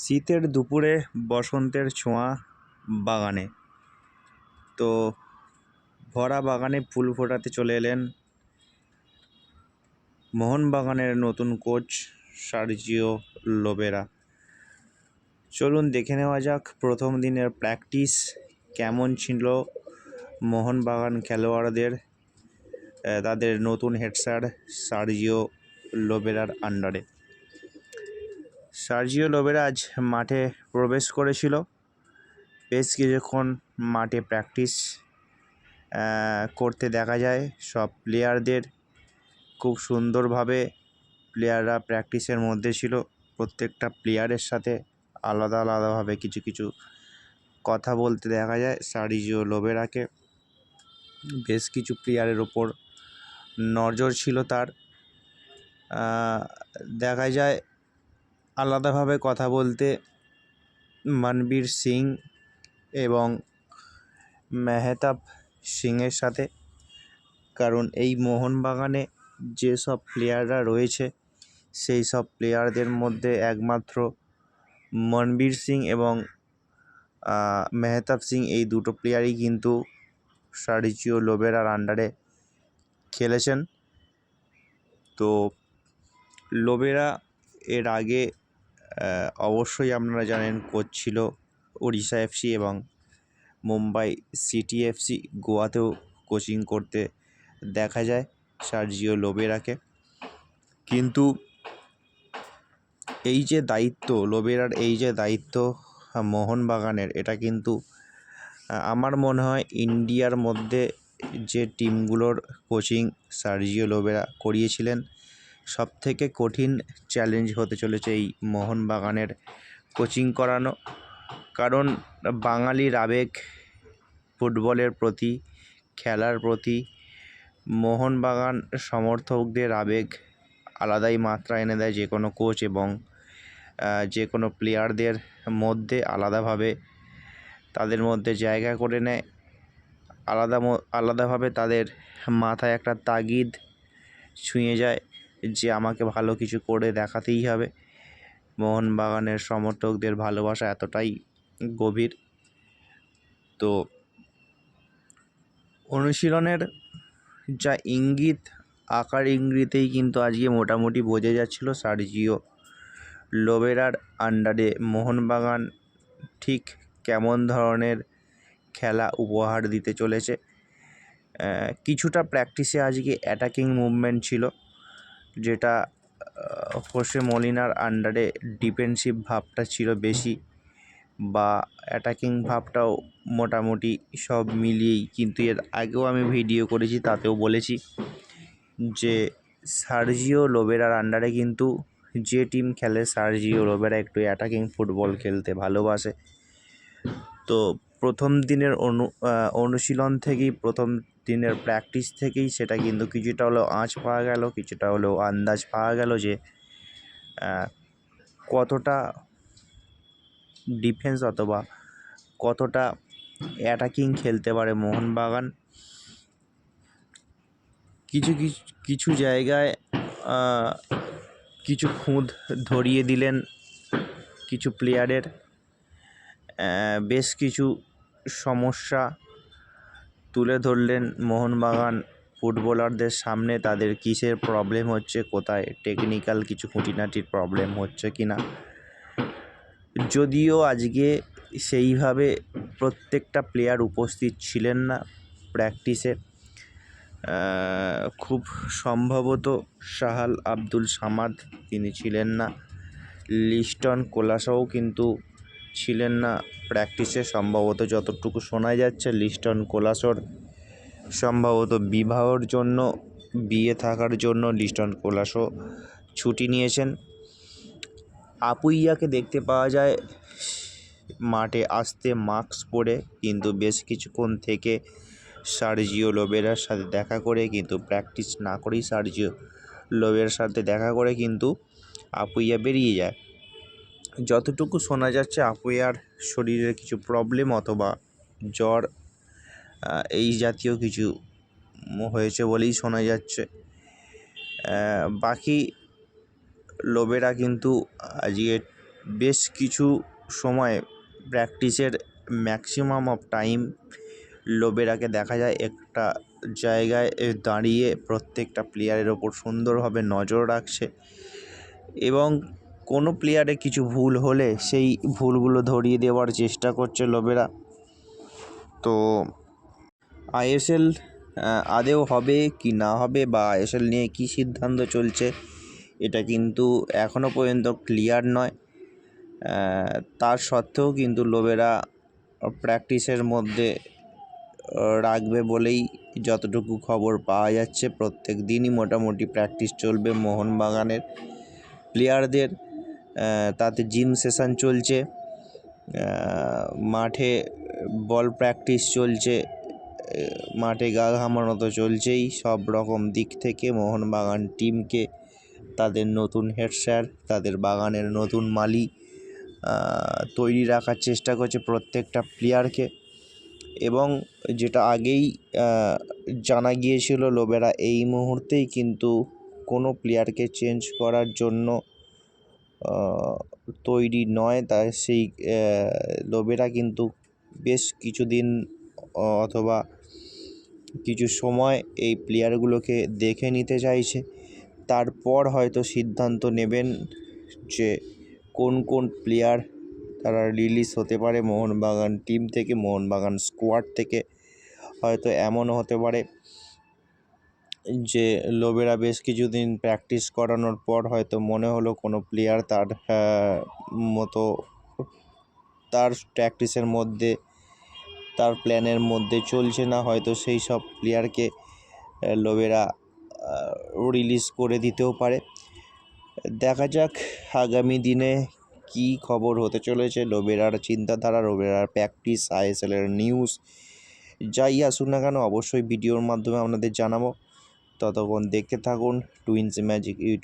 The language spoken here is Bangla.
শীতের দুপুরে বসন্তের ছোঁয়া বাগানে। তো ভরা বাগানে ফুল ফোটাতে চলে এলেন মোহনবাগানের নতুন কোচ সার্জিও লোবেরা। চলুন দেখে নেওয়া যাক প্রথম দিনের প্র্যাকটিস কেমন ছিল মোহনবাগান খেলোয়াড়দের তাদের নতুন হেড স্যার সার্জিও লোবেরার আন্ডারে। সার্জিও লোবেরা আজ মাঠে প্রবেশ করেছিল। বেশ কিছুক্ষণ মাঠে প্র্যাকটিস করতে দেখা যায় সব প্লেয়ারদের। খুব সুন্দরভাবে প্লেয়াররা প্র্যাকটিসের মধ্যে ছিল। প্রত্যেকটা প্লেয়ারের সাথে আলাদা আলাদাভাবে কিছু কিছু কথা বলতে দেখা যায় সার্জিও লোবেরাকে। বেশ কিছু প্লেয়ারের ওপর নজর ছিল তার। দেখা যায় আলাদাভাবে কথা বলতে মনবীর সিং এবং মেহতাব সিংয়ের সাথে। কারণ এই মোহনবাগানে যেসব প্লেয়াররা রয়েছে সেই সব প্লেয়ারদের মধ্যে একমাত্র মনবীর সিং এবং মেহতাব সিং এই দুটো প্লেয়ারই কিন্তু সার্জিও লোবেরার আন্ডারে খেলেছেন। তো লোবেরা এর আগে অবশ্যই আপনারা জানেন কোচ ছিল ওড়িশা এফসি এবং মুম্বাই সিটি এফসি। গোয়াতেও কোচিং করতে দেখা যায় সার্জিও লোবেরাকে। কিন্তু এই যে দায়িত্ব লোবেরার, এই যে দায়িত্ব মোহনবাগানের, এটা কিন্তু আমার মনে হয় ইন্ডিয়ার মধ্যে যে টিমগুলোর কোচিং সার্জিও লোবেরা করিয়েছিলেন সবথেকে কঠিন চ্যালেঞ্জ হতে চলেছে এই মোহনবাগানের কোচিং করানো। কারণ বাঙালির আবেগ ফুটবলের প্রতি, খেলার প্রতি, মোহনবাগান সমর্থকদের আবেগ আলাদাই মাত্রা এনে দেয় যে কোনো কোচ এবং যে কোনো প্লেয়ারদের মধ্যে আলাদাভাবে তাদের মধ্যে জায়গা করে নেয়। আলাদাভাবে তাদের মাথায় একটা তাগিদ ছুঁয়ে যায় যে আমাকে ভালো কিছু করে দেখাতেই হবে। মোহনবাগানের সমর্থকদের ভালোবাসা এতটাই গভীর। তো অনুশীলনের যা ইঙ্গিত, আকার ইঙ্গিতেই কিন্তু আজকে মোটামুটি বোঝা যাচ্ছিল সার্জিও লোবেরার আন্ডারে মোহনবাগান ঠিক কেমন ধরনের খেলা উপহার দিতে চলেছে। কিছুটা প্র্যাকটিসে আজকে অ্যাটাকিং মুভমেন্ট ছিল, যেটা হোসে মলিনার আন্ডারে ডিফেন্সিভ ভাবটা ছিল বেশি, বা অ্যাটাকিং ভাবটাও মোটামুটি সব মিলিয়েই। কিন্তু এর আগেও আমি ভিডিও করেছি, তাতেও বলেছি যে সার্জিও লোবেরার আন্ডারে কিন্তু যে টিম খেলে সার্জিও লোবেরা একটু অ্যাটাকিং ফুটবল খেলতে ভালোবাসে। তো প্রথম দিনের অনুশীলন থেকেই, প্রথম দিনের প্র্যাকটিস থেকেই সেটা কিন্তু কিছুটা হলেও আঁচ পাওয়া গেল, কিছুটা হলেও আন্দাজ পাওয়া গেল যে কতটা ডিফেন্স অথবা কতটা অ্যাটাকিং খেলতে পারে মোহনবাগান। কিছু জায়গায় কিছু খুঁত ধরিয়ে দিলেন কিছু প্লেয়ারের। বেশ কিছু সমস্যা তুলে ধরলেন মোহনবাগান ফুটবলারদের সামনে, তাদের কিসের প্রবলেম হচ্ছে, কোথায় টেকনিক্যাল কিছু খুঁটিনাটির প্রবলেম হচ্ছে কি না। যদিও আজকে সেইভাবে প্রত্যেকটা প্লেয়ার উপস্থিত ছিলেন না প্র্যাকটিসে। খুব সম্ভবত শাহাল আব্দুল সামাদ তিনি ছিলেন না, লিস্টন কোলাসও কিন্তু ছিলেন না প্র্যাকটিসে। সম্ভবত যতটুকু শোনা যাচ্ছে লিস্টন কোলাসর সম্ভবত বিয়ে থাকার জন্য লিস্টন কোলাসও ছুটি নিয়েছেন। আপুইয়াকে দেখতে পাওয়া যায় মাঠে আসতে মাস্ক পরে, কিন্তু বেশ কিছুক্ষণ থেকে সার্জিও লোবেরার সাথে দেখা করে, কিন্তু প্র্যাকটিস না করেই সার্জিও লোবেরার সাথে দেখা করে কিন্তু আপুইয়া বেরিয়ে যায়। যতটুকু শোনা যাচ্ছে আপুইয়ার শরীরের কিছু প্রবলেম অথবা জ্বর এই জাতীয় কিছু হয়েছে বলেই শোনা যাচ্ছে। বাকি লোবেরা কিন্তু আজকে বেশ কিছু সময় প্র্যাকটিসের ম্যাক্সিমাম অফ টাইম লোবেরাকে দেখা যায় একটা জায়গায় দাঁড়িয়ে প্রত্যেকটা প্লেয়ারের ওপর সুন্দরভাবে নজর রাখছে এবং কোনো প্লেয়ারে কিছু ভুল হলে সেই ভুলগুলো ধরিয়ে দেওয়ার চেষ্টা করছে লোবেরা। তো আইএসএল আদৌ হবে কি না হবে বা আইএসএল নিয়ে কী সিদ্ধান্ত চলছে এটা কিন্তু এখনও পর্যন্ত ক্লিয়ার নয়। তার সত্ত্বেও কিন্তু লোবেরা প্র্যাকটিসের মধ্যে রাখবে বলেই যতটুকু খবর পাওয়া যাচ্ছে। প্রত্যেক দিনই মোটামুটি প্র্যাকটিস চলবে মোহনবাগানের প্লেয়ারদের। তাতে জিম সেশন চলছে, মাঠে বল প্র্যাকটিস চলছে, মাঠে গা ঘামানো তো চলছেই। সব রকম দিক থেকে মোহনবাগান টিমকে তাদের নতুন হেড স্যার, তাদের বাগানের নতুন মালি তৈরি রাখার চেষ্টা করছে প্রত্যেকটা প্লেয়ারকে। এবং যেটা আগেই জানা গিয়েছিল, লোবেরা এই মুহূর্তেই কিন্তু কোনো প্লেয়ারকে চেঞ্জ করার জন্য তৈরি নয়। তাই সেই লোবেরা কিন্তু বেশ কিছুদিন অথবা কিছু সময় এই প্লেয়ারগুলোকে দেখে নিতে চাইছে। তারপর হয়তো সিদ্ধান্ত নেবেন যে কোন কোন প্লেয়ার তারা রিলিজ হতে পারে মোহনবাগান টিম থেকে, মোহনবাগান স্কোয়াড থেকে। হয়তো এমনও হতে পারে যে লোবেরা বেশ কিছুদিন প্র্যাকটিস করানোর পর হয়তো মনে হলো কোনো প্লেয়ার তার মতো তার প্র্যাকটিসের মধ্যে, তার প্ল্যানের মধ্যে চলছে না, হয়তো সেই সব প্লেয়ারকে লোবেরা রিলিজ করে দিতেও পারে। দেখা যাক আগামী দিনে কি খবর হতে চলেছে। লোবেরার চিন্তাধারা, লোবেরার প্র্যাকটিস, আইএসএলের নিউজ যাই আসুক না কেন অবশ্যই ভিডিওর মাধ্যমে আপনাদের জানাবো। ততক্ষণ দেখতে থাকুন টুইনস ম্যাজিক ইউটিউব।